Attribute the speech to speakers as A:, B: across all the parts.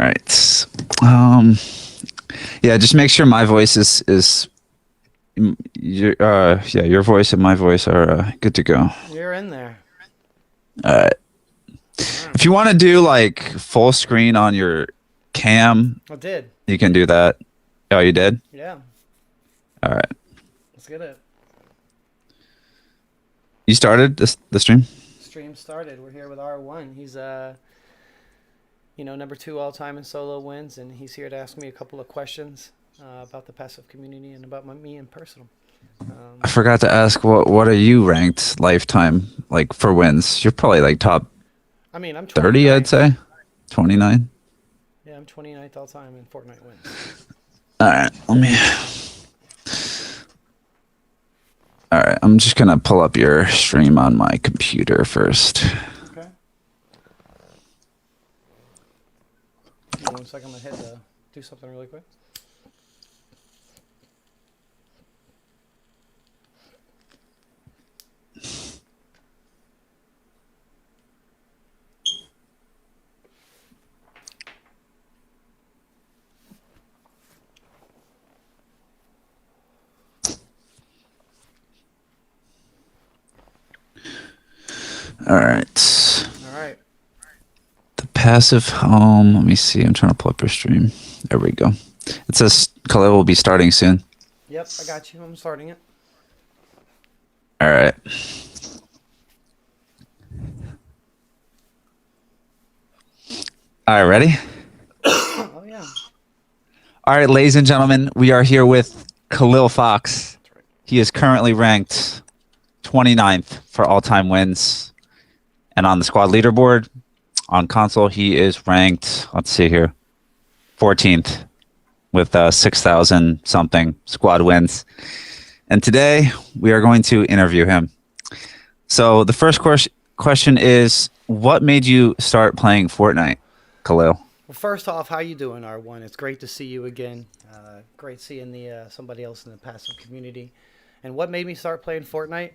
A: right. Yeah, just make sure my voice is your voice and my voice are good to go.
B: You're in there.
A: All right.
B: All right.
A: If you want to do like full screen on your cam,
B: I did.
A: you can do that. Oh, you did?
B: Yeah.
A: All right.
B: Let's get it.
A: You started the stream?
B: Stream started. We're here with R1. He's number 2 all time in solo wins, and he's here to ask me a couple of questions about the passive community and about me in personal.
A: I forgot to ask what are you ranked lifetime like for wins? You're probably like top
B: I mean, I'm
A: 30, I'd
B: 29th.
A: say. 29.
B: Yeah, I'm 29th all time in Fortnite wins.
A: All right, All right, I'm just gonna pull up your stream on my computer first.
B: Okay. Give me 1 second. I'm gonna do something really quick.
A: All right.
B: All right.
A: The passive home. Let me see. I'm trying to pull up your stream. There we go. It says Khalil will be starting soon.
B: Yep, I got you. I'm starting it.
A: All right. All right, ready?
B: Oh yeah.
A: All right, ladies and gentlemen, we are here with Khalil Fox.
B: That's right.
A: He is currently ranked 29th for all-time wins. And on the squad leaderboard, on console, he is ranked, let's see here, 14th with 6,000 something squad wins. And today, we are going to interview him. So the first question is, what made you start playing Fortnite, Khalil?
B: Well, first off, how you doing, R1? It's great to see you again. Great seeing the somebody else in the passive community. And what made me start playing Fortnite?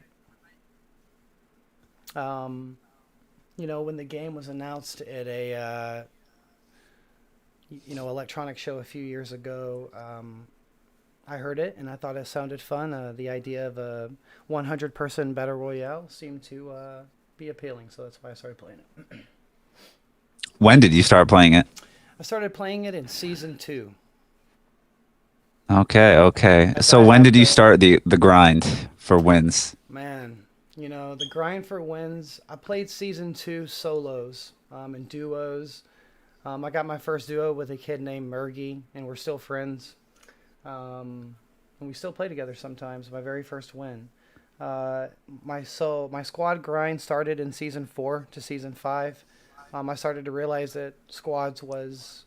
B: When the game was announced at a electronic show a few years ago, I heard it and I thought it sounded fun. The idea of a 100-person battle royale seemed to be appealing, so that's why I started playing it.
A: When did you start playing it?
B: I started playing it in season 2.
A: Okay. So when did you start the grind for wins?
B: Man, the grind for wins. I played season 2 solos and duos. I got my first duo with a kid named Murgy, and we're still friends. And we still play together sometimes. My very first win. My squad grind started in season 4 to season 5. I started to realize that squads was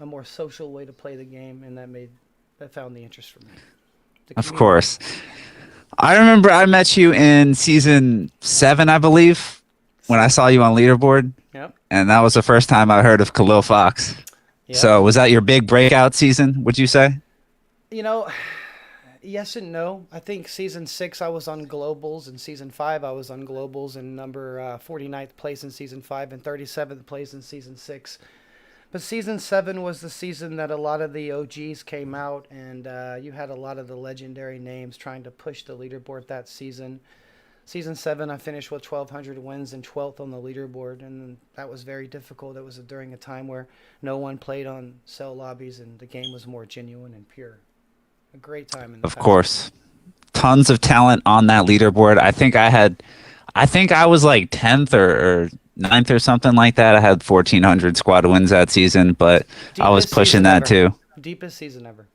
B: a more social way to play the game, and that found the interest for me.
A: Of course. I remember I met you in season 7, I believe, when I saw you on leaderboard.
B: Yep.
A: And that was the first time I heard of Khalil Fox.
B: Yep.
A: So was that your big breakout season, would you say?
B: Yes and no. I think season 6 I was on globals, and season 5 I was on globals, and number 49th place in season 5 and 37th place in season 6. But season 7 was the season that a lot of the OGs came out, and you had a lot of the legendary names trying to push the leaderboard that season. Season 7 I finished with 1,200 wins and 12th on the leaderboard, and that was very difficult. It was during a time where no one played on cell lobbies and the game was more genuine and pure. A great time in the
A: Of
B: past.
A: course. Tons of talent on that leaderboard. I think I was like 10th or 9th or something like that. I had 1,400 squad wins that season, but I was
B: Deepest
A: pushing
B: season
A: that
B: ever.
A: too.
B: Deepest season ever.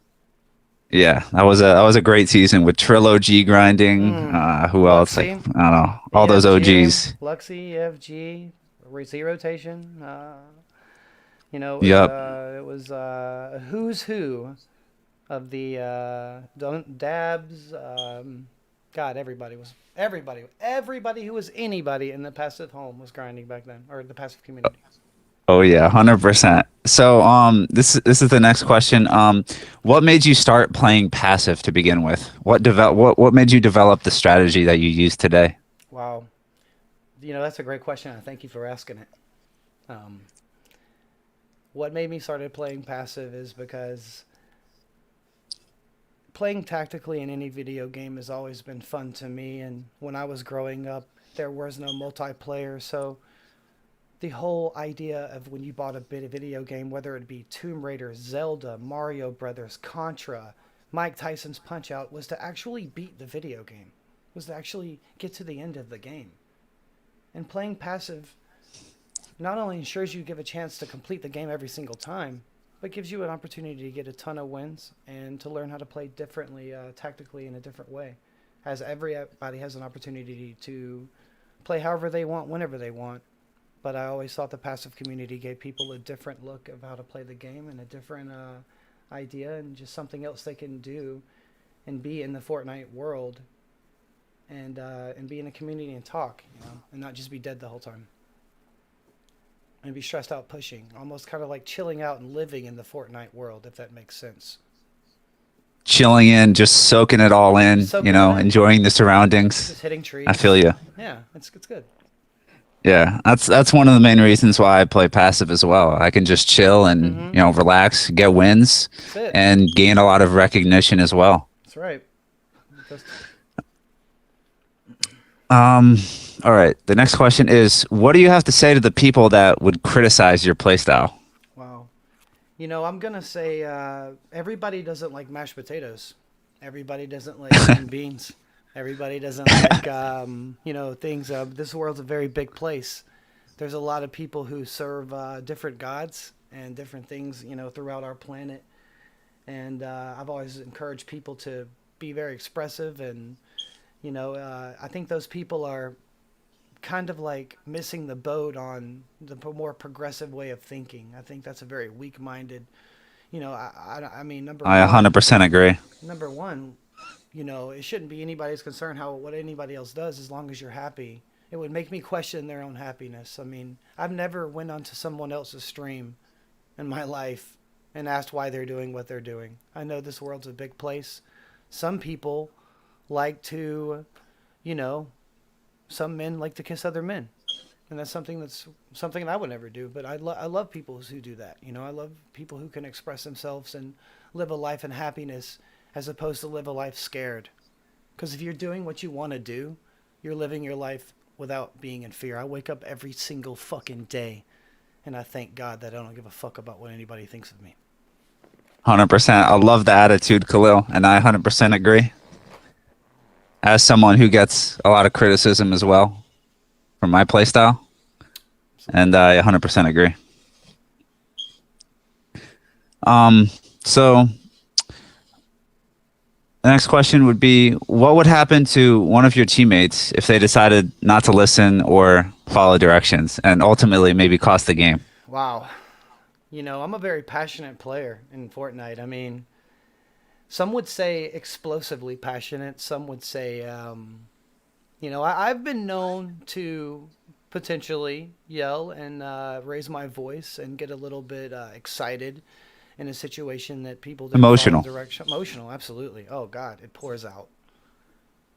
A: Yeah, that was a great season with Trilogy grinding. Who else? Like, I
B: Luxy,
A: don't know, all those
B: EFG,
A: OGs.
B: Luxy, EFG, Z rotation.
A: Yep.
B: It was a who's who of the dabs. God, everybody who was anybody in the passive home was grinding back then, or the passive community.
A: Oh yeah, 100%. So this is the next question. What made you start playing passive to begin with? What made you develop the strategy that you use today?
B: Wow, that's a great question. And thank you for asking it. what made me started playing passive is because playing tactically in any video game has always been fun to me. And when I was growing up, there was no multiplayer, so the whole idea of when you bought a bit of video game, whether it be Tomb Raider, Zelda, Mario Brothers, Contra, Mike Tyson's Punch Out, was to actually beat the video game, was to actually get to the end of the game. And playing passive not only ensures you give a chance to complete the game every single time, but gives you an opportunity to get a ton of wins and to learn how to play differently, tactically in a different way. As everybody has an opportunity to play however they want, whenever they want. But I always thought the passive community gave people a different look of how to play the game and a different idea and just something else they can do and be in the Fortnite world and be in a community and talk, and not just be dead the whole time. And be stressed out pushing, almost kind of like chilling out and living in the Fortnite world, if that makes sense.
A: Chilling in, just soaking it all in, enjoying the surroundings.
B: Just hitting trees.
A: I feel you.
B: Yeah, it's good.
A: Yeah, that's one of the main reasons why I play passive as well. I can just chill and relax, get wins, and gain a lot of recognition as well.
B: That's right.
A: All right. The next question is, what do you have to say to the people that would criticize your playstyle?
B: Wow. I'm gonna say everybody doesn't like mashed potatoes. Everybody doesn't like green beans. Everybody doesn't like, things. This world's a very big place. There's a lot of people who serve different gods and different things, throughout our planet. And I've always encouraged people to be very expressive. And, I think those people are kind of like missing the boat on the more progressive way of thinking. I think that's a very weak-minded, I mean,
A: I 100% agree.
B: Number one, it shouldn't be anybody's concern what anybody else does as long as you're happy. It would make me question their own happiness. I mean, I've never went onto someone else's stream in my life and asked why they're doing what they're doing. I know this world's a big place. Some people like to, some men like to kiss other men. And that's something that I would never do. But I love people who do that. I love people who can express themselves and live a life in happiness as opposed to live a life scared. Because if you're doing what you want to do, you're living your life without being in fear. I wake up every single fucking day, and I thank God that I don't give a fuck about what anybody thinks of me.
A: 100%. I love the attitude, Khalil, and I 100% agree. As someone who gets a lot of criticism as well from my playstyle, and I 100% agree. So the next question would be, what would happen to one of your teammates if they decided not to listen or follow directions and ultimately maybe cost the game?
B: Wow. I'm a very passionate player in Fortnite. I mean, some would say explosively passionate. Some would say, I've been known to potentially yell and raise my voice and get a little bit excited in a situation that people didn't
A: Emotional.
B: follow direction. Emotional, absolutely. Oh God, it pours out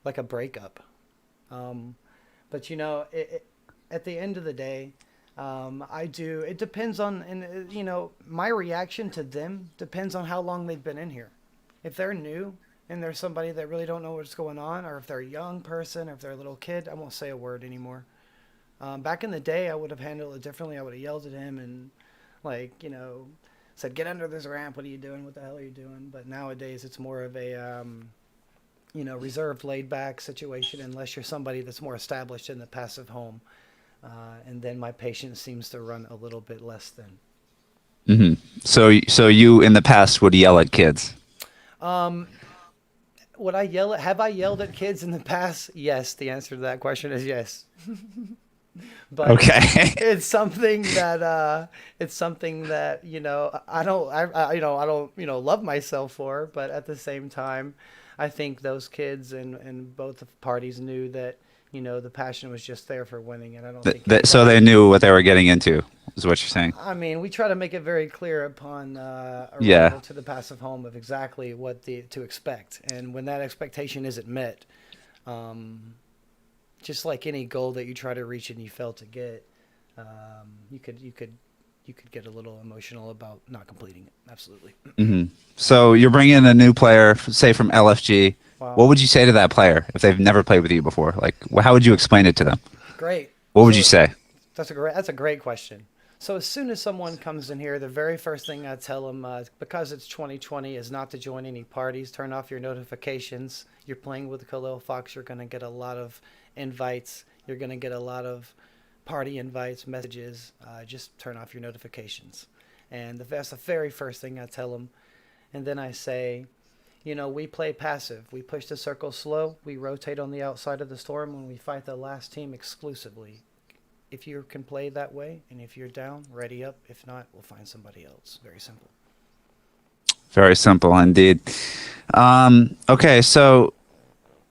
B: like a breakup. But at the end of the day, I do. It depends on, and my reaction to them depends on how long they've been in here. If they're new and they're somebody that really don't know what's going on, or if they're a young person, or if they're a little kid, I won't say a word anymore. Back in the day, I would have handled it differently. I would have yelled at him and, said, "Get under this ramp. What are you doing? What the hell are you doing?" But nowadays, it's more of a, reserved, laid-back situation unless you're somebody that's more established in the passive home. And then my patience seems to run a little bit less than.
A: Mm-hmm. So you in the past would yell at kids?
B: Would I yell at? Have I yelled at kids in the past? Yes. The answer to that question is yes. But
A: okay.
B: it's something that I don't love myself for, but at the same time, I think those kids and both parties knew that the passion was just there for winning, and I don't think
A: so they knew what they were getting into, is what you're saying.
B: I mean, we try to make it very clear upon arrival to the passive home of exactly what to expect, and when that expectation isn't met, just like any goal that you try to reach and you fail to get, you could you could get a little emotional about not completing it. Absolutely.
A: Hmm. So you're bringing in a new player, say from LFG.
B: Wow.
A: What would you say to that player if they've never played with you before? Like, how would you explain it to them?
B: Great.
A: What would you
B: So
A: say?
B: that's a great question. So as soon as someone comes in here, the very first thing I tell them, because it's 2020, is not to join any parties. Turn off your notifications. You're playing with Khalil Fox. You're going to get a lot of invites. You're going to get a lot of party invites, messages. Just turn off your notifications. And that's the very first thing I tell them. And then I say, we play passive. We push the circle slow. We rotate on the outside of the storm when we fight the last team exclusively. If you can play that way, and if you're down, ready up. If not, we'll find somebody else. Very simple.
A: Very simple indeed. Okay, so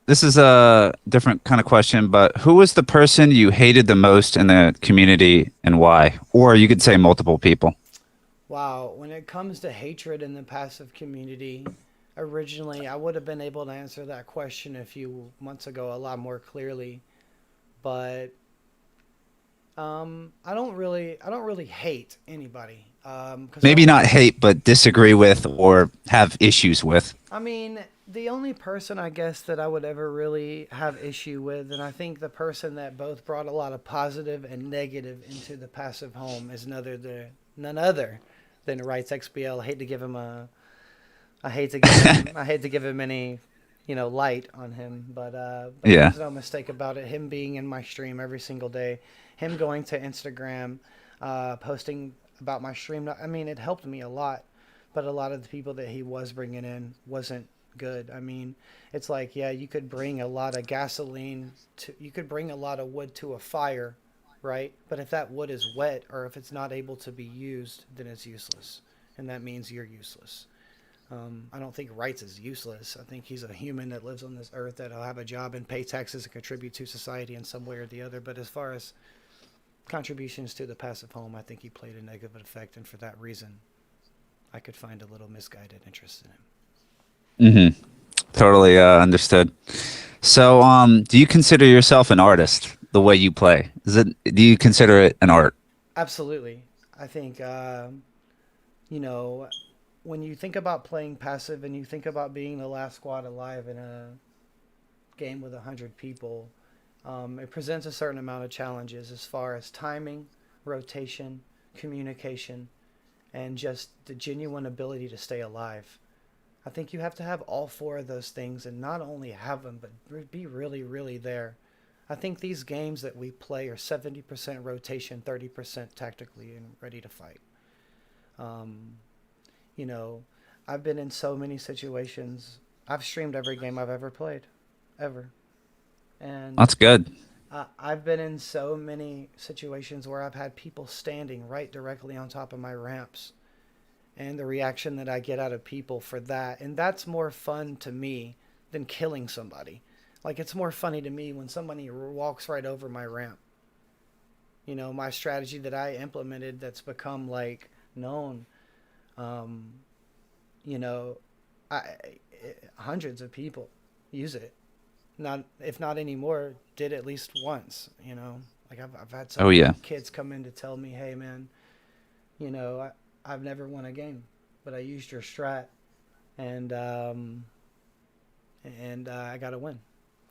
A: this is a different kind of question, but who was the person you hated the most in the community and why? Or you could say multiple people.
B: Wow, when it comes to hatred in the passive community, originally I would have been able to answer that question a few months ago a lot more clearly, but I don't really hate anybody. Because I
A: Maybe
B: don't
A: not
B: think
A: hate, but disagree with or have issues with.
B: I mean, the only person I guess that I would ever really have issue with, and I think the person that both brought a lot of positive and negative into the passive home is none other than Rights XBL. I hate to give him any, light on him, but
A: Yeah.
B: there's no mistake about it. Him being in my stream every single day, him going to Instagram, posting about my stream. I mean, it helped me a lot, but a lot of the people that he was bringing in wasn't good. I mean, it's like, yeah, you could bring a lot of you could bring a lot of wood to a fire, right? But if that wood is wet or if it's not able to be used, then it's useless, and that means you're useless. I don't think Rights is useless. I think he's a human that lives on this earth that'll have a job and pay taxes and contribute to society in some way or the other. But as far as contributions to the passive home, I think he played a negative effect, and for that reason, I could find a little misguided interest in him.
A: Mm-hmm. Totally understood. So, do you consider yourself an artist the way you play? Do you consider it an art?
B: Absolutely. I think, you know, when you think about playing passive and you think about being the last squad alive in a game with 100 people, it presents a certain amount of challenges as far as timing, rotation, communication, and just the genuine ability to stay alive. I think you have to have all four of those things and not only have them, but be really, really there. I think these games that we play are 70% rotation, 30% tactically and ready to fight. Um, you know, I've been in so many situations. I've streamed every game I've ever played, ever. And
A: That's good.
B: I've been in so many situations where I've had people standing right directly on top of my ramps, and the reaction that I get out of people for that. And that's more fun to me than killing somebody. Like, it's more funny to me when somebody walks right over my ramp. My strategy that I implemented that's become like known, um, you know, I, hundreds of people use it. Not, if not anymore, did at least once. Like, I've had so
A: Oh
B: many
A: yeah.
B: kids come in to tell me, hey, man, I've never won a game, but I used your strat, and I got to win.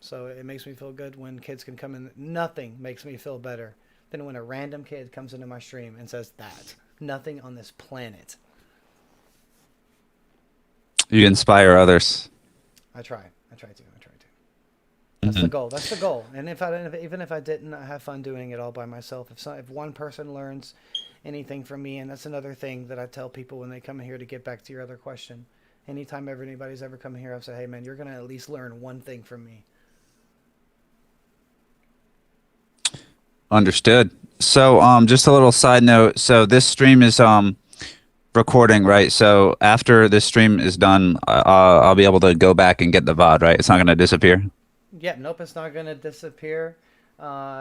B: So it makes me feel good when kids can come in. Nothing makes me feel better than when a random kid comes into my stream and says that. Nothing on this planet.
A: You inspire others.
B: I try. I try to. I try to. That's the
A: Hmm.
B: goal. That's the goal. And even if I didn't, I have fun doing it all by myself. If one person learns anything from me, and that's another thing that I tell people when they come in here, to get back to your other question. Anytime anybody's ever come here, I've said, hey man, you're gonna at least learn one thing from me.
A: Understood. So, just a little side note. So this stream is recording, right? So after this stream is done, I'll be able to go back and get the VOD, right? It's not going to disappear.
B: Yeah, nope, it's not gonna disappear.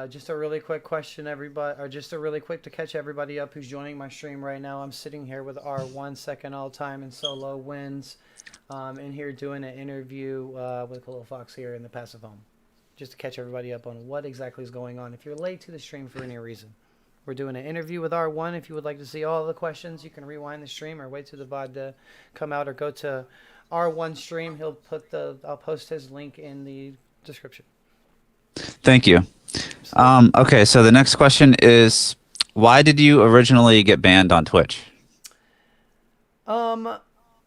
B: Just a really quick question, everybody, or just a really quick to catch everybody up who's joining my stream right now. I'm sitting here with our 1 second all-time and solo wins, in here doing an interview with Little Fox here in the passive home, just to catch everybody up on what exactly is going on. If you're late to the stream for any reason. We're doing an interview with R1. If you would like to see all the questions, you can rewind the stream or wait till the VOD to come out or go to R1 stream. I'll post his link in the description.
A: Thank you.
B: Absolutely.
A: Okay, so the next question is, why did you originally get banned on Twitch?
B: Um,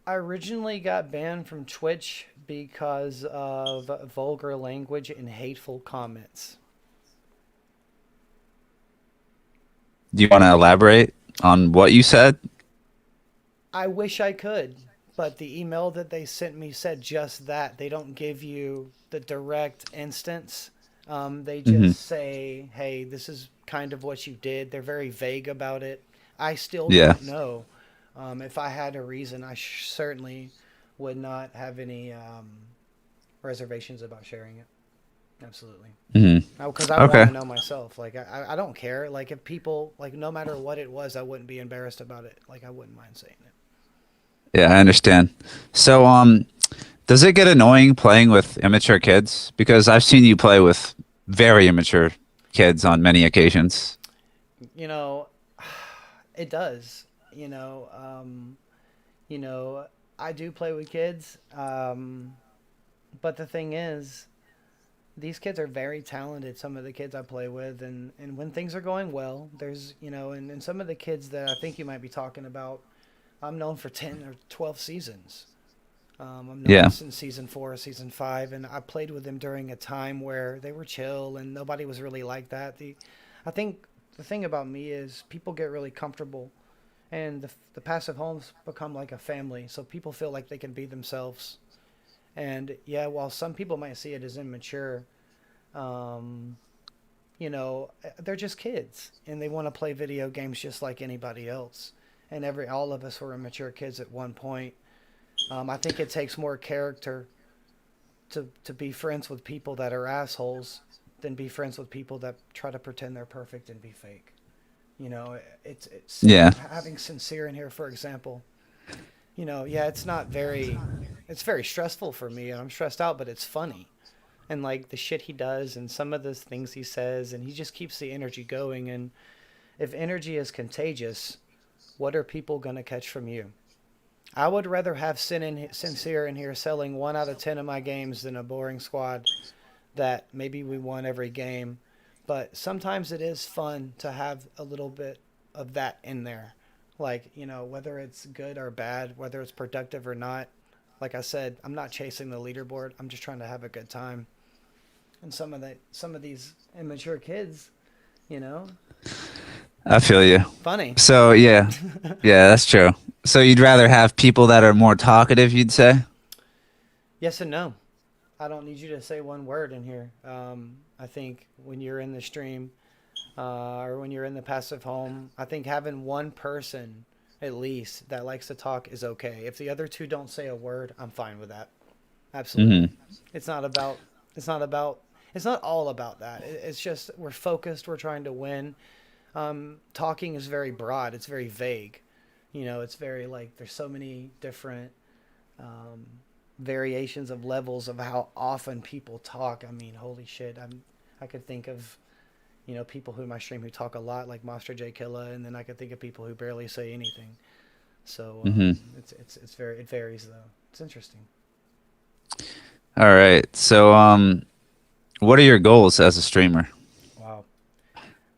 B: I originally got banned from Twitch because of vulgar language and hateful comments.
A: Do you want to elaborate on what you said?
B: I wish I could, but the email that they sent me said just that. They don't give you the direct instance. They
A: Hmm.
B: just say, hey, this is kind of what you did. They're very vague about it. I still
A: Yeah.
B: don't know. If I had a reason, I certainly would not have any reservations about sharing it. Absolutely.
A: Hmm.
B: Because I want
A: Okay.
B: to know myself. Like, I don't care. Like, if people, like, no matter what it was, I wouldn't be embarrassed about it. Like, I wouldn't mind saying it.
A: Yeah, I understand. So, does it get annoying playing with immature kids? Because I've seen you play with very immature kids on many occasions.
B: You know, it does. You know, you know, I do play with kids, but the thing is, these kids are very talented. Some of the kids I play with, and when things are going well, there's and some of the kids that I think you might be talking about, I'm known for 10 or 12 seasons. I'm known
A: Yeah.
B: since season 4, season 5, and I played with them during a time where they were chill and nobody was really like that. I think the thing about me is people get really comfortable, and the passive homes become like a family, so people feel like they can be themselves. And yeah, while some people might see it as immature, um, they're just kids and they want to play video games just like anybody else. And all of us were immature kids at one point. I think it takes more character to be friends with people that are assholes than be friends with people that try to pretend they're perfect and be fake. It's
A: Yeah.
B: having sincere in here, for example. Yeah, it's very stressful for me, and I'm stressed out, but it's funny. And like the shit he does, and some of the things he says, and he just keeps the energy going. And if energy is contagious, what are people gonna catch from you? I would rather have sincere in here selling 1 out of 10 of my games than a boring squad that maybe we won every game. But sometimes it is fun to have a little bit of that in there. Like, whether it's good or bad, whether it's productive or not. Like I said, I'm not chasing the leaderboard. I'm just trying to have a good time. And some of these immature kids, you know,
A: I feel you.
B: funny.
A: So, yeah. Yeah, that's true. So you'd rather have people that are more talkative, you'd say?
B: Yes and no. I don't need you to say one word in here. I think when you're in the stream, or when you're in the passive home, I think having one person at least that likes to talk is okay. If the other two don't say a word, I'm fine with that. Absolutely.
A: Hmm.
B: It's not about. It's not about. It's not all about that. It's just we're focused. We're trying to win. Talking is very broad. It's very vague. It's very like there's so many different um, variations of levels of how often people talk. I mean, holy shit. I could think of people who in my stream who talk a lot, like Monster J Killa, and then I could think of people who barely say anything. So
A: Hmm.
B: it varies though. It's interesting.
A: All right. So, what are your goals as a streamer?
B: Wow.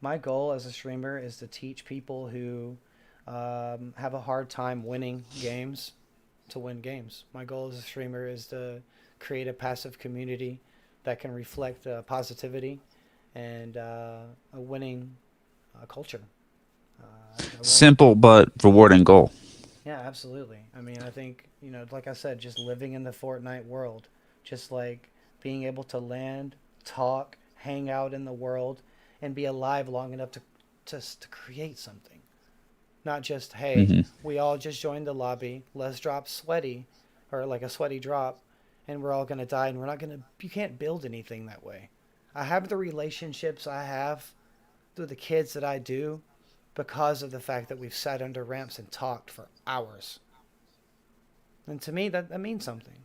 B: My goal as a streamer is to teach people who have a hard time winning games to win games. My goal as a streamer is to create a passive community that can reflect positivity and a winning culture. I want
A: Simple but rewarding goal.
B: Yeah, absolutely. I mean, I think, like I said, just living in the Fortnite world, just like being able to land, talk, hang out in the world, and be alive long enough to just to create something. Not just, hey,
A: Hmm.
B: we all just joined the lobby, let's drop sweaty, or like a sweaty drop, and we're all going to die, and we're not going to, you can't build anything that way. I have the relationships I have through the kids that I do because of the fact that we've sat under ramps and talked for hours. And to me, that means something.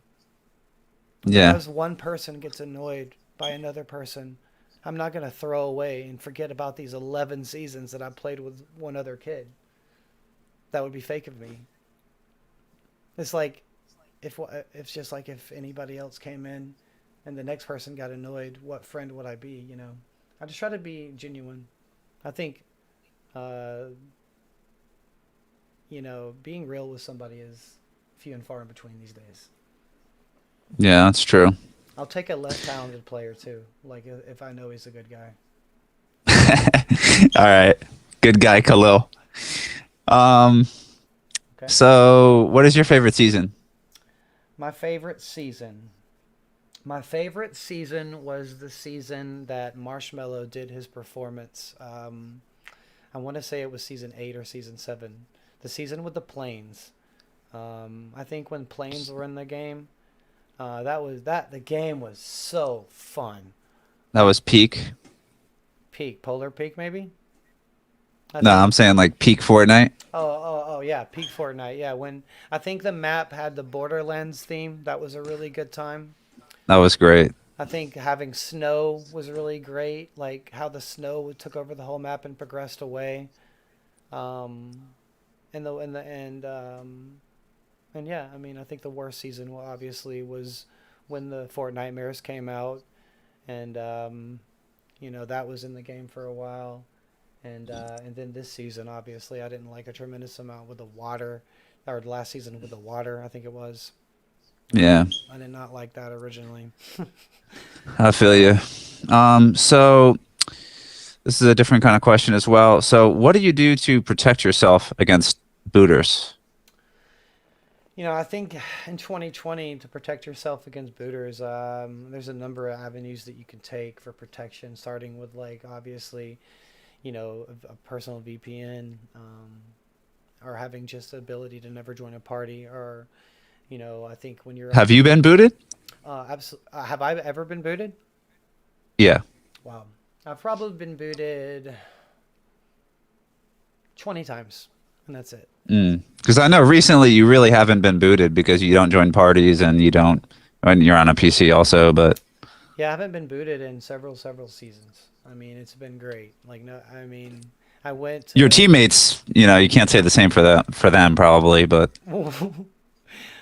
A: Yeah.
B: Because one person gets annoyed by another person I'm not gonna throw away and forget about these 11 seasons that I played with one other kid. That would be fake of me. It's like if it's just like if anybody else came in and the next person got annoyed, what friend would I be? You know, I just try to be genuine. I think, uh, being real with somebody is few and far in between these days.
A: Yeah, that's true.
B: I'll take a less talented player too, like if I know he's a good guy.
A: All right. Good guy, Khalil. Um,
B: Okay.
A: so what is your favorite season?
B: My favorite season. My favorite season was the season that Marshmello did his performance. I want to say it was season 8 or season 7. The season with the planes. I think when planes were in the game, the game was so fun.
A: That was peak.
B: Peak Polar Peak maybe. I
A: No,
B: think.
A: I'm saying like peak Fortnite.
B: Oh yeah, Peak Fortnite. Yeah, when I think the map had the Borderlands theme, that was a really good time.
A: That was great.
B: I think having snow was really great, like how the snow took over the whole map and progressed away. Um, and yeah, I mean, I think the worst season obviously was when the Fort Nightmares came out, and that was in the game for a while, and then this season, obviously, I didn't like a tremendous amount with the water, or last season with the water, I think it was.
A: Yeah,
B: I did not like that originally.
A: I feel you. So this is a different kind of question as well. So what do you do to protect yourself against booters?
B: I think in 2020, to protect yourself against booters, there's a number of avenues that you can take for protection, starting with, like, obviously, a personal VPN, or having just the ability to never join a party, or, I think when you're
A: Have
B: on,
A: you been booted?
B: have I ever been booted?
A: Yeah.
B: Wow. I've probably been booted 20 times, and that's it.
A: Because I know recently you really haven't been booted because you don't join parties and you don't, and you're on a PC also, but
B: Yeah, I haven't been booted in several seasons. I mean, it's been great. Like, no, I mean, I went
A: your
B: to.
A: teammates, you can't say the same for them probably, but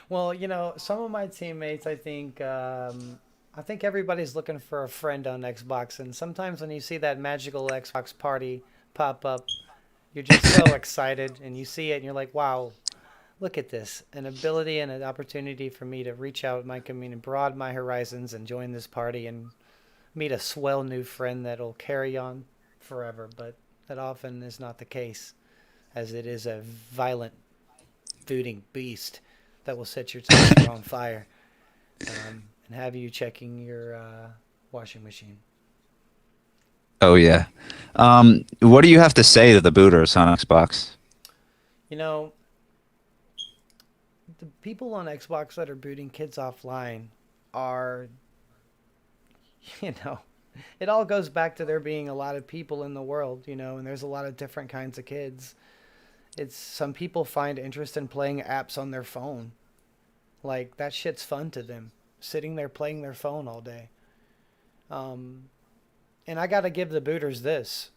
B: Well, some of my teammates, I think everybody's looking for a friend on Xbox, and sometimes when you see that magical Xbox party pop up, you're just so excited, and you see it, and you're like, wow, look at this, an ability and an opportunity for me to reach out my community, broaden my horizons, and join this party, and meet a swell new friend that'll carry on forever. But that often is not the case, as it is a violent, voodoo beast that will set your temperature on fire, and have you checking your washing machine.
A: oh yeah. What do you have to say to the booters on Xbox?
B: You know, the people on Xbox that are booting kids offline are, you know, it all goes back to there being a lot of people in the world, and there's a lot of different kinds of kids. It's some people find interest in playing apps on their phone. Like, that shit's fun to them, sitting there playing their phone all day. Um, and I gotta give the booters this.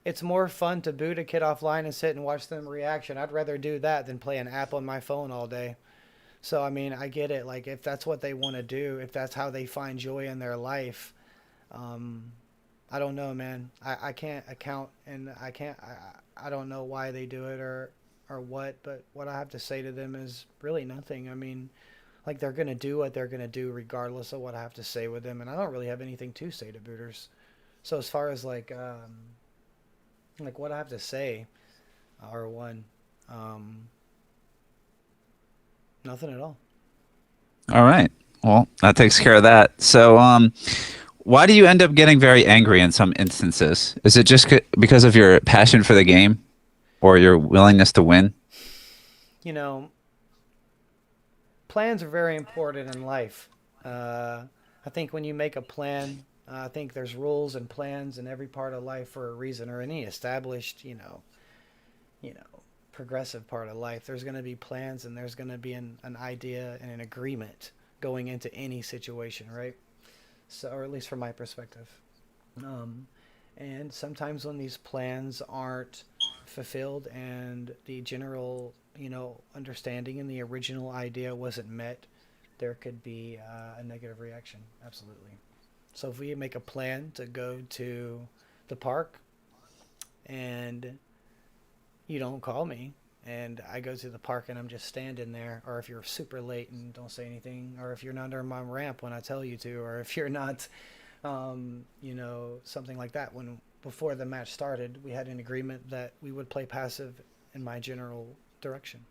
B: It's more fun to boot a kid offline and sit and watch them reaction. I'd rather do that than play an app on my phone all day. So, I mean, I get it. Like, if that's what they want to do, if that's how they find joy in their life, um, I don't know, man. I can't account, and I don't know why they do it, or what, but what I have to say to them is really nothing. I mean, like, they're going to do what they're going to do regardless of what I have to say with them, and I don't really have anything to say to booters. So as far as like what I have to say, R1, um, nothing at all.
A: All right. Well, that takes care of that. So, why do you end up getting very angry in some instances? Is it just because of your passion for the game or your willingness to win?
B: You know, Plans are very important in life. I think when you make a plan, I think there's rules and plans in every part of life for a reason, or any established, you know, progressive part of life. There's going to be plans, and there's going to be an idea and an agreement going into any situation, right? So, or at least from my perspective. Um, and sometimes when these plans aren't fulfilled and the general, understanding and the original idea wasn't met, there could be a negative reaction. Absolutely. So if we make a plan to go to the park and you don't call me and I go to the park and I'm just standing there, or if you're super late and don't say anything, or if you're not under my ramp when I tell you to, or if you're not, something like that. When before the match started, we had an agreement that we would play passive in my general direction.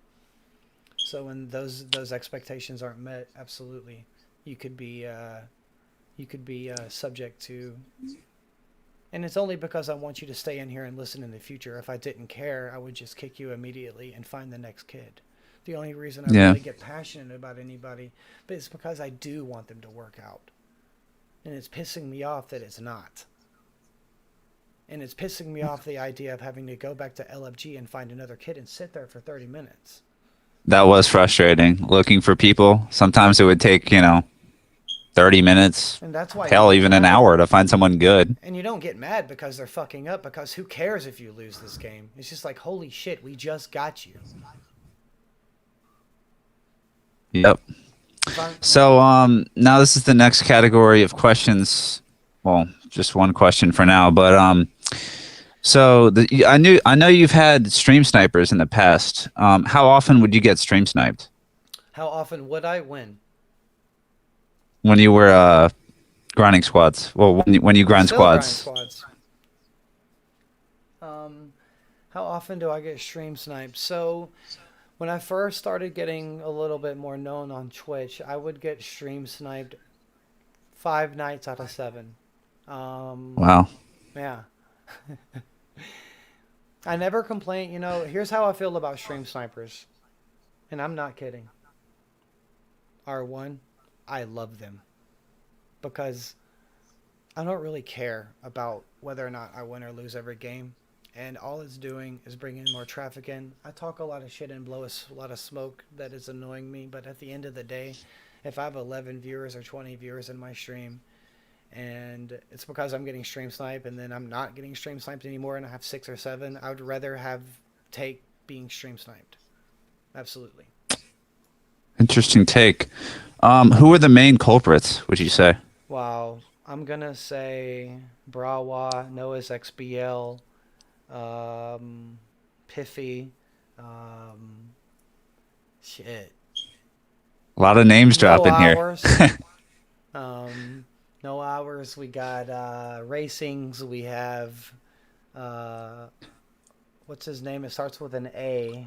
B: So when those expectations aren't met, absolutely, you could be subject to. And it's only because I want you to stay in here and listen in the future. If I didn't care, I would just kick you immediately and find the next kid. The only reason I
A: Yeah.
B: really get passionate about anybody, but it's because I do want them to work out. And it's pissing me off that it's not. And it's pissing me off the idea of having to go back to LFG and find another kid and sit there for 30 minutes.
A: That was frustrating. Looking for people. Sometimes it would take, 30 minutes,
B: And that's why you
A: hell,
B: get
A: even an
B: mad.
A: hour to find someone good.
B: And you don't get mad because they're fucking up, because who cares if you lose this game? It's just like, holy shit, we just got you.
A: Yep.
B: Yeah.
A: So now this is the next category of questions. Well, just one question for now, but I know you've had stream snipers in the past. How often would you get stream sniped
B: How often would I win?
A: when you were grinding squads? Well, when you grind
B: Still grind
A: squads.
B: squads. Um, how often do I get stream sniped? So when I first started getting a little bit more known on Twitch, I would get stream sniped 5 nights out of 7. Um,
A: Wow.
B: yeah. I never complain. Here's how I feel about stream snipers, and I'm not kidding. R1, I love them because I don't really care about whether or not I win or lose every game. And all it's doing is bringing more traffic in. I talk a lot of shit and blow a lot of smoke that is annoying me. But at the end of the day, if I have 11 viewers or 20 viewers in my stream, and it's because I'm getting stream sniped and then I'm not getting stream sniped anymore and I have 6 or 7, I would rather take being stream sniped. Absolutely.
A: Interesting take. Who are the main culprits, would you say?
B: Wow. I'm going to say Brawa, Noah's XBL, Piffy, um, shit.
A: A lot of names
B: No
A: dropping here.
B: hours. No hours. We got racings. We have uh, what's his name? It starts with an A.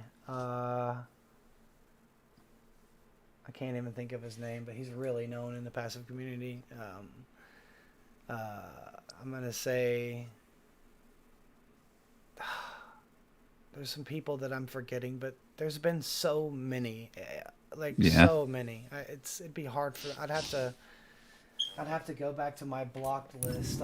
B: I can't even think of his name, but he's really known in the passive community. I'm gonna say there's some people that I'm forgetting, but there's been so many, like
A: Yeah.
B: so many. It'd be hard for. I'd have to go back to my blocked list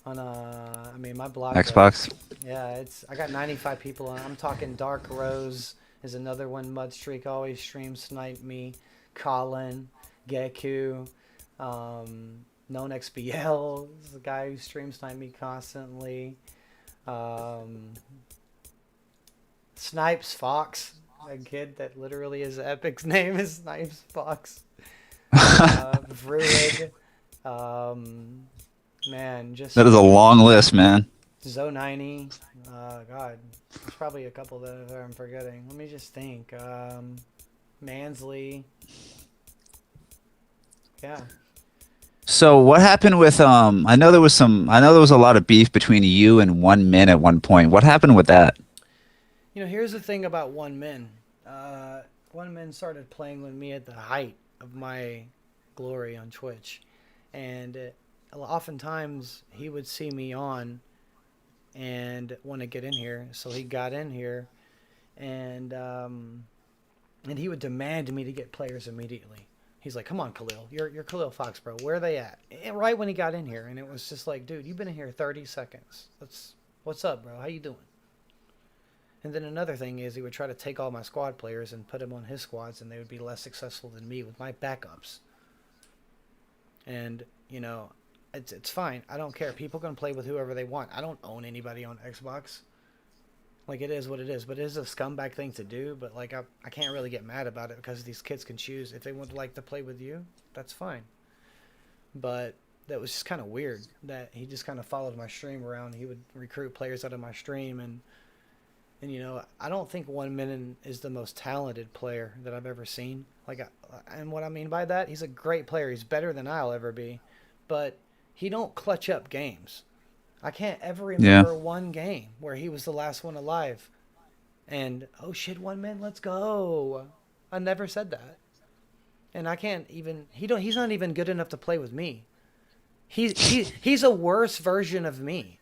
B: I mean my blocked
A: Xbox.
B: list. Yeah, I got 95 people on. I'm talking Dark Rose is another one. Mudstreak always streams snipe me. Colin, Geku, known XBL is the guy who streams snipe me constantly. Um, Snipes Fox, a kid that literally his epic's name is Snipes Fox. Druid, um, man, just
A: That is a long list, man.
B: Zo90. God, there's probably a couple that I'm forgetting. Let me just think. Mansley. Yeah.
A: So what happened with I know there was a lot of beef between you and OneMan at one point. What happened with that?
B: Here's the thing about OneMan. OneMan started playing with me at the height of my glory on Twitch, and oftentimes he would see me on and want to get in here, so he got in here, and he would demand me to get players immediately. He's like, "Come on, Khalil, you're Khalil Fox, bro. Where are they at?" And right when he got in here, and it was just like, "Dude, you've been in here 30 seconds. What's up, bro? How you doing?" And then another thing is he would try to take all my squad players and put them on his squads, and they would be less successful than me with my backups. And It's fine. I don't care. People can play with whoever they want. I don't own anybody on Xbox. Like, it is what it is. But it is a scumbag thing to do. But like, I can't really get mad about it because these kids can choose if they want to like to play with you. That's fine. But that was just kind of weird that he just kind of followed my stream around. He would recruit players out of my stream, and I don't think OneMan is the most talented player that I've ever seen. And what I mean by that, he's a great player. He's better than I'll ever be, but he don't clutch up games. I can't ever
A: Yeah.
B: remember one game where he was the last one alive. And oh shit, OneMan, let's go. I never said that, and I can't even. He don't. He's not even good enough to play with me. He's a worse version of me.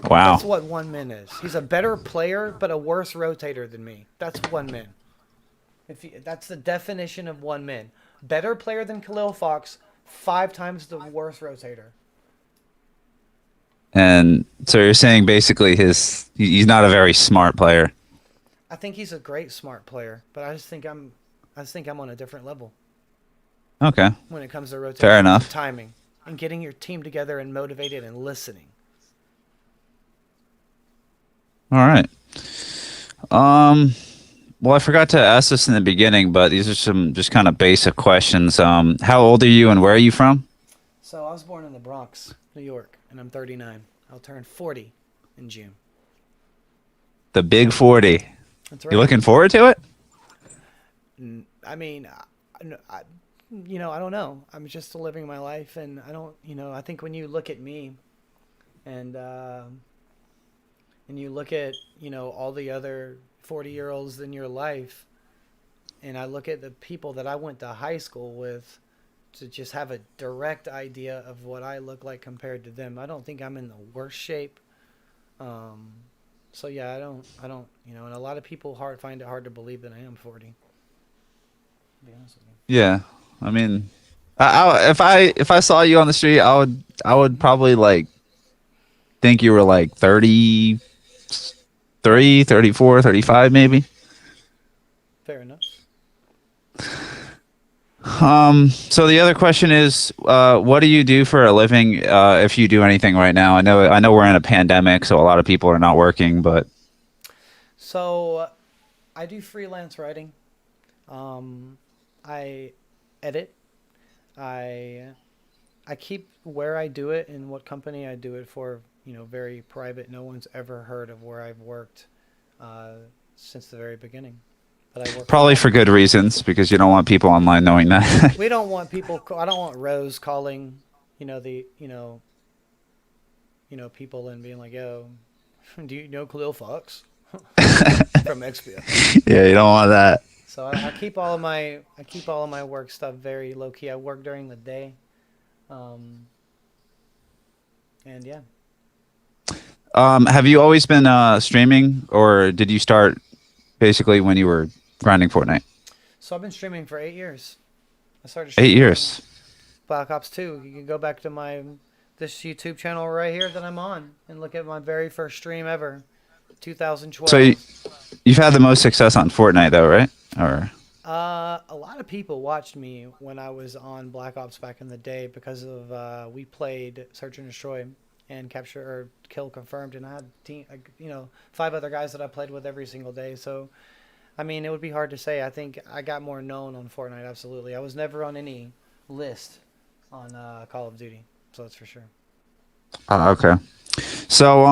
A: Wow.
B: That's what OneMan is. He's a better player, but a worse rotator than me. That's OneMan. That's the definition of OneMan. Better player than Khalil Fox, 5 times the worst rotator.
A: And so you're saying basically he's not a very smart player.
B: I think he's a great smart player, but I just think I'm on a different level
A: Okay.
B: when it comes to
A: Fair
B: rotation and
A: enough.
B: timing and getting your team together and motivated and listening.
A: All right. Um, well, I forgot to ask this in the beginning, but these are some just kind of basic questions. How old are you and where are you from?
B: So I was born in the Bronx, New York, and I'm 39. I'll turn 40 in June.
A: The Big 40.
B: That's
A: You
B: right.
A: looking forward to it?
B: I mean, I don't know. I'm just living my life, and I don't, I think when you look at me, and you look at, all the other 40-year-olds in your life, and I look at the people that I went to high school with, to just have a direct idea of what I look like compared to them. I don't think I'm in the worst shape. Um, so yeah, I don't, and a lot of people find it hard to believe that I am 40. To be honest with you.
A: Yeah. I mean, if I saw you on the street, I would probably like think you were like 33, 34, 35 maybe.
B: Fair enough.
A: So the other question is, what do you do for a living, if you do anything right now? I know we're in a pandemic, so a lot of people are not working, but
B: So I do freelance writing. Um, I edit. I I keep where I do it and what company I do it for, very private. No one's ever heard of where I've worked uh, since the very beginning. But I work for
A: probably
B: Black.
A: for good reasons because you don't want people online knowing that.
B: We don't want people. I don't want Rose calling, the people and being like, "Yo, do you know Khalil Fox from XPO?"
A: Yeah, you don't want that.
B: So I keep all of my work stuff very low key. I work during the day, um, and yeah.
A: Have you always been streaming, or did you start basically when you were grinding Fortnite?
B: So I've been streaming for 8 years. I started
A: Eight
B: streaming on
A: years.
B: Black Ops 2. You can go back to this YouTube channel right here that I'm on and look at my very first stream ever,
A: So
B: 2012.
A: you've had the most success on Fortnite, though, right? Or
B: A lot of people watched me when I was on Black Ops back in the day because of we played Search and Destroy and Capture or Kill Confirmed, and I had 5 other guys that I played with every single day. So I mean, it would be hard to say. I think I got more known on Fortnite. Absolutely, I was never on any list on Call of Duty, so that's for sure.
A: okay. So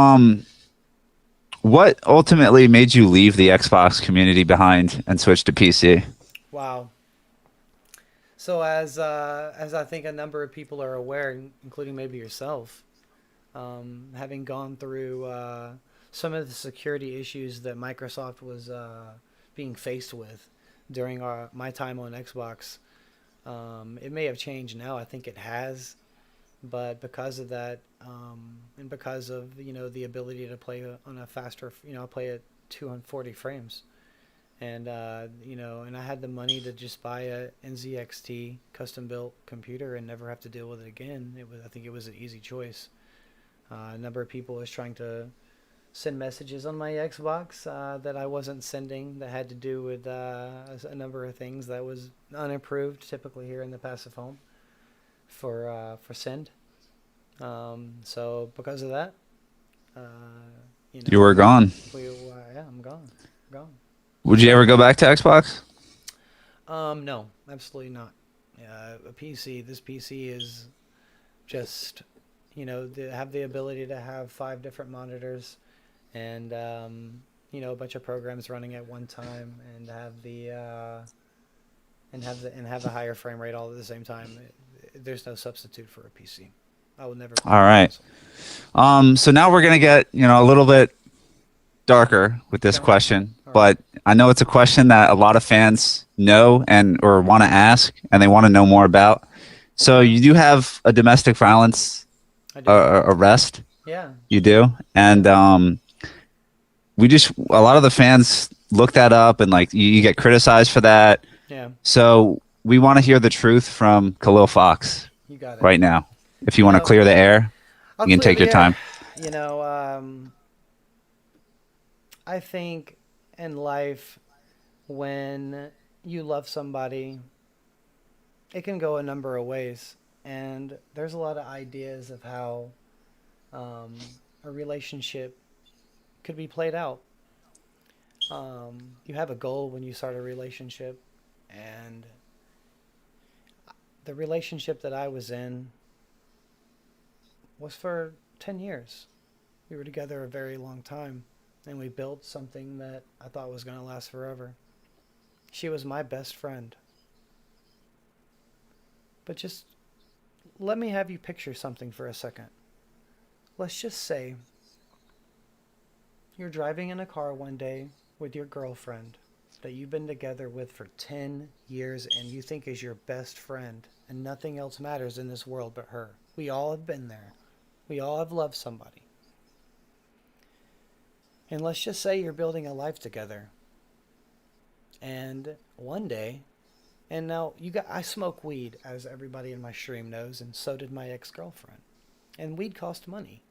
A: what ultimately made you leave the Xbox community behind and switch to PC?
B: Wow. So as I think a number of people are aware, including maybe yourself, having gone through some of the security issues that Microsoft was being faced with during my time on Xbox, it may have changed now. I think it has, but because of that, and because of the ability to play on a faster, play at 240 frames, and and I had the money to just buy a NZXT custom built computer and never have to deal with it again. I think it was an easy choice. A number of people was trying to send messages on my Xbox that I wasn't sending that had to do with a number of things that was unapproved, typically here in the passive home for send. So because of that, uh,
A: You were gone.
B: yeah, I'm gone, gone.
A: Would you ever go back to Xbox?
B: No, absolutely not. A PC. This PC is just, have the ability to have 5 different monitors and a bunch of programs running at one time, and have a higher frame rate all at the same time. There's no substitute for a PC. I will never play
A: All
B: on a
A: right.
B: console.
A: So now we're gonna get a little bit darker with this
B: Okay.
A: question,
B: All right.
A: but I know it's a question that a lot of fans know and or want to ask, and they want to know more about. So
B: Okay.
A: you do have a domestic violence
B: I do.
A: arrest.
B: Yeah.
A: You do,
B: Yeah.
A: and we just a lot of the fans look that up, and like you get criticized for that.
B: Yeah.
A: So we want to hear the truth from Khalil Fox
B: You got it.
A: right now. If you
B: You
A: want to
B: know,
A: clear the air,
B: I'll
A: you can
B: clear
A: take
B: the
A: your
B: air.
A: time.
B: You know, I think in life, when you love somebody, it can go a number of ways. And there's a lot of ideas of how a relationship could be played out. You have a goal when you start a relationship, and the relationship that I was in was for 10 years. We were together a very long time, and we built something that I thought was going to last forever. She was my best friend. But just let me have you picture something for a second. Let's just say you're driving in a car one day with your girlfriend that you've been together with for 10 years and you think is your best friend, and nothing else matters in this world but her. We all have been there. We all have loved somebody. And let's just say you're building a life together. And one day, and now I smoke weed, as everybody in my stream knows, and so did my ex-girlfriend. And weed cost money.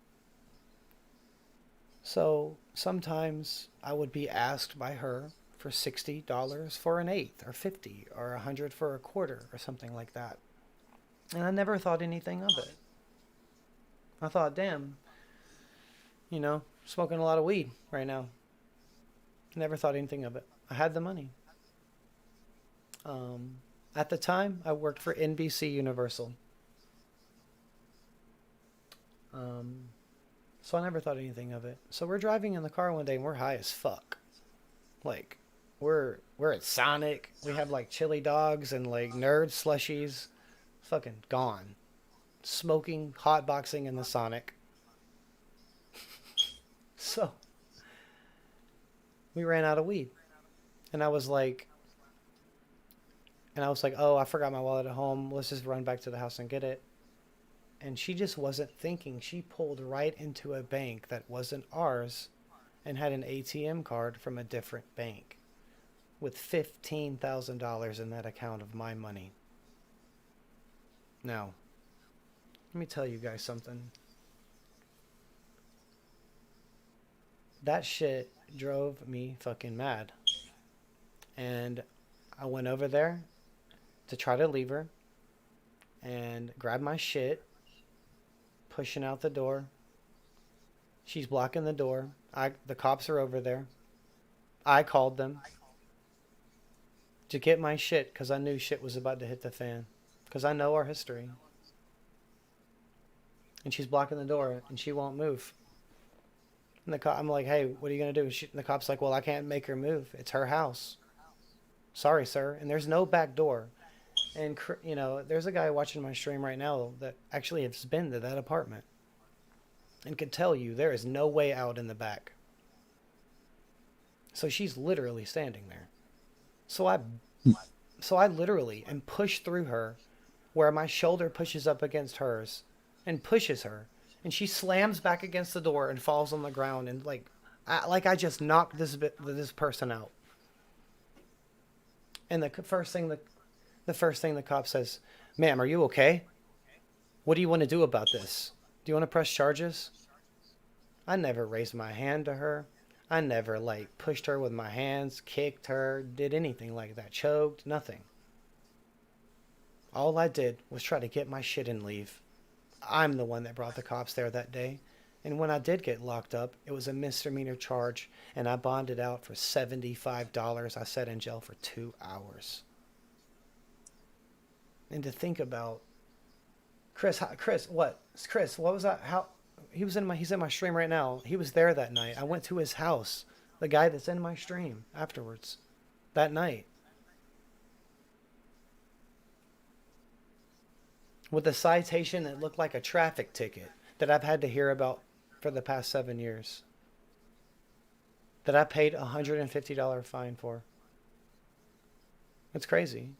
B: So sometimes I would be asked by her for $60 for an eighth, or 50, or 100 for a quarter, or something like that. And I never thought anything of it. I thought, damn, smoking a lot of weed right now. Never thought anything of it. I had the money. Um, at the time, I worked for NBC Universal. Um, so I never thought anything of it. So we're driving in the car one day and we're high as fuck. Like, we're at Sonic. We have like chili dogs and like nerd slushies. Fucking gone. Smoking, hotboxing in the Sonic. So we ran out of weed. And I was like, oh, I forgot my wallet at home. Let's just run back to the house and get it. And she just wasn't thinking. She pulled right into a bank that wasn't ours and had an ATM card from a different bank with $15,000 in that account of my money. Now, let me tell you guys something. That shit drove me fucking mad. And I went over there to try to leave her and grab my shit, pushing out the door. She's blocking the door. The cops are over there. I called them to get my shit because I knew shit was about to hit the fan. Because I know our history. And she's blocking the door and she won't move. And I'm like, hey, what are you going to do? And the cop's like, well, I can't make her move. It's her house. Sorry, sir. And there's no back door. And, there's a guy watching my stream right now that actually has been to that apartment and could tell you there is no way out in the back. So she's literally standing there. So I literally am pushed through her where my shoulder pushes up against hers and pushes her. And she slams back against the door and falls on the ground and I just knocked this person out. And the first thing the cop says, "Ma'am, are you okay? What do you want to do about this? Do you want to press charges?" I never raised my hand to her. I never pushed her with my hands, kicked her, did anything like that, choked, nothing. All I did was try to get my shit and leave. I'm the one that brought the cops there that day. And when I did get locked up, it was a misdemeanor charge, and I bonded out for $75. I sat in jail for 2 hours. And to think about Chris, what was that? How he's in my stream right now. He was there that night. I went to his house. The guy that's in my stream afterwards that night with a citation that looked like a traffic ticket that I've had to hear about for the past 7 years. That I paid a $150 fine for. It's crazy.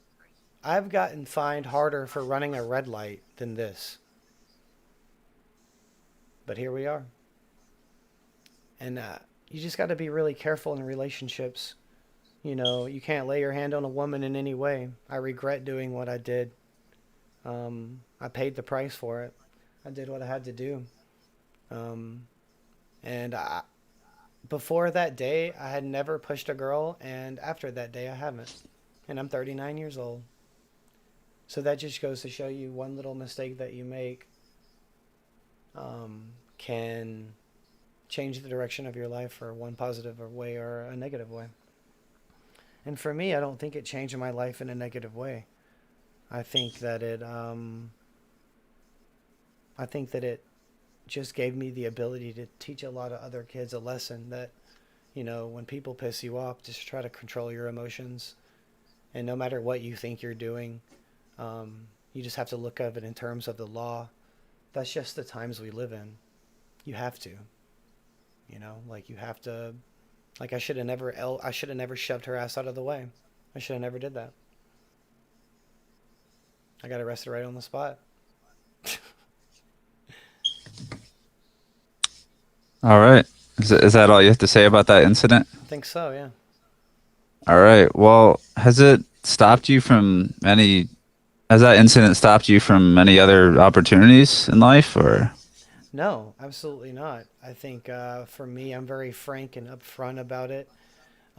B: I've gotten fined harder for running a red light than this. But here we are. And you just got to be really careful in relationships. You can't lay your hand on a woman in any way. I regret doing what I did. I paid the price for it. I did what I had to do. Um, and before that day, I had never pushed a girl, and after that day, I haven't. And I'm 39 years old. So that just goes to show you one little mistake that you make can change the direction of your life for one positive way or a negative way. And for me, I don't think it changed my life in a negative way. I think that it just gave me the ability to teach a lot of other kids a lesson that, when people piss you off, just try to control your emotions. And no matter what you think you're doing, you just have to look at it in terms of the law. That's just the times we live in. You have to, like you have to. Like I should have never shoved her ass out of the way. I should have never did that. I got arrested right on the spot.
A: All right. Is that all you have to say about that incident?
B: I think so, yeah.
A: All right. Well, has that incident stopped you from any other opportunities in life or?
B: No, absolutely not. I think for me, I'm very frank and upfront about it.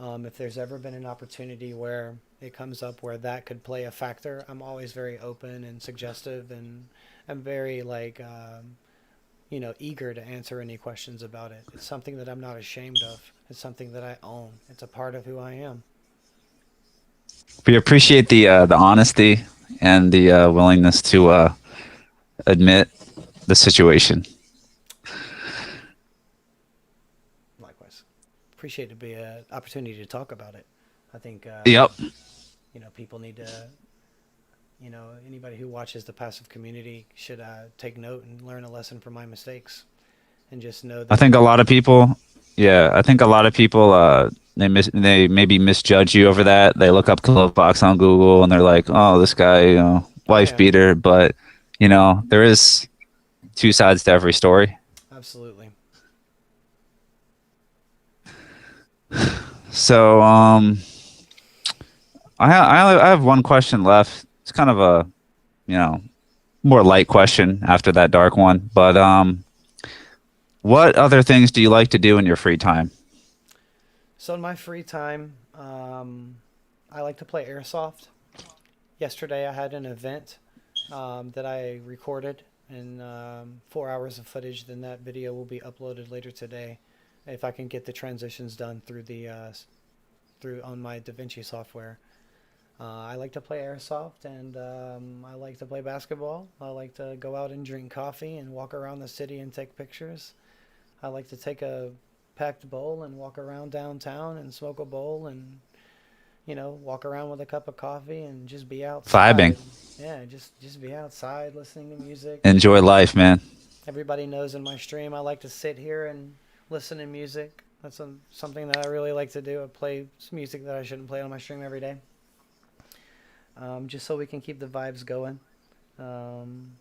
B: If there's ever been an opportunity where it comes up where that could play a factor, I'm always very open and suggestive, and I'm very like eager to answer any questions about it. It's something that I'm not ashamed of. It's something that I own. It's a part of who I am.
A: We appreciate the honesty and the willingness to admit the situation.
B: Likewise, appreciate it be an opportunity to talk about it. I think
A: Yep.
B: people need to. Anybody who watches the passive community should take note and learn a lesson from my mistakes, and just know
A: I
B: that.
A: think a lot of people, yeah, I think a lot of people, they maybe misjudge you over that. They look up Club Box on Google and they're like, oh, this guy,
B: Oh
A: wife
B: yeah,
A: beater. But there is two sides to every story.
B: absolutely.
A: So, I have one question left. It's kind of a, you know, more light question after that dark one. But what other things do you like to do in your free time?
B: So in my free time, I like to play airsoft. Yesterday I had an event that I recorded, and 4 hours of footage. Then that video will be uploaded later today, if I can get the transitions done through the through on my DaVinci software. I like to play airsoft, and I like to play basketball. I like to go out and drink coffee and walk around the city and take pictures. I like to take a packed bowl and walk around downtown and smoke a bowl and walk around with a cup of coffee and just be
A: Vibing.
B: outside. Yeah, just be outside listening to music.
A: Enjoy life, man.
B: Everybody knows in my stream I like to sit here and listen to music. That's something that I really like to do. I play music that I shouldn't play on my stream every day, just so we can keep the vibes going. Um,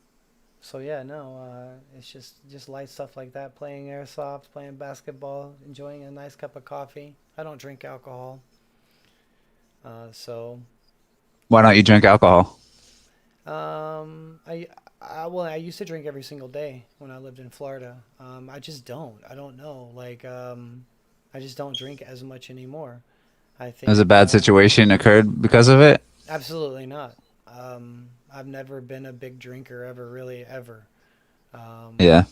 B: so yeah, no, it's just light stuff like that. Playing airsoft, playing basketball, enjoying a nice cup of coffee. I don't drink alcohol, so
A: Why don't you drink alcohol?
B: um, I I used to drink every single day when I lived in Florida. I just don't. I don't know. Like I just don't drink as much anymore. I
A: Has
B: think
A: a bad situation occurred because of it?
B: absolutely not. I've never been a big drinker ever, really ever. Um,
A: Yeah.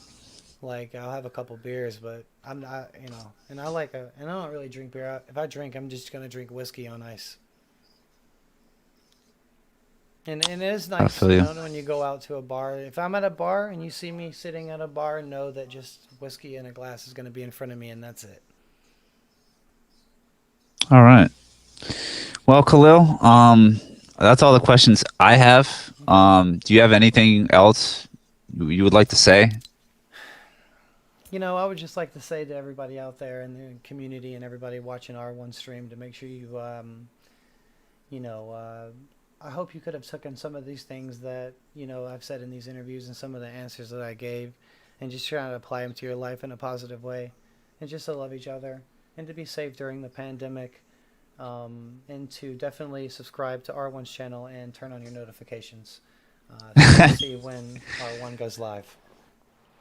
B: like I'll have a couple beers, but I'm not, and and I don't really drink beer. If I drink, I'm just gonna drink whiskey on ice. And it is
A: I
B: nice,
A: feel you.
B: when you go out to a bar. If I'm at a bar and you see me sitting at a bar, know that just whiskey in a glass is gonna be in front of me, and that's it.
A: All right. Well, Khalil, that's all the questions I have.
B: Okay.
A: Do you have anything else you would like to say?
B: I would just like to say to everybody out there in the community and everybody watching our one stream to make sure you know, I hope you could have taken some of these things that, I've said in these interviews and some of the answers that I gave and just try to apply them to your life in a positive way and just to love each other and to be safe during the pandemic, and to definitely subscribe to R1's channel and turn on your notifications so you can see when R1 goes live.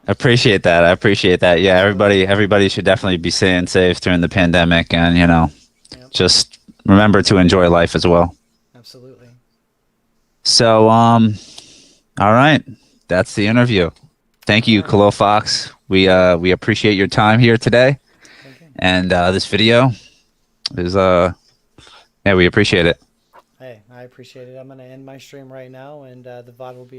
A: Appreciate that. I appreciate that. Yeah,
B: Absolutely.
A: everybody should definitely be staying safe during the pandemic, and
B: Yep.
A: just remember to enjoy life as well.
B: Absolutely.
A: So, all right, that's the interview. Thank
B: All
A: you,
B: right.
A: Khalil Fox.
B: Hey,
A: We appreciate your time here today,
B: thank you.
A: and this video is yeah, we appreciate it.
B: Hey, I appreciate it. I'm going to end my stream right now, and the VOD will be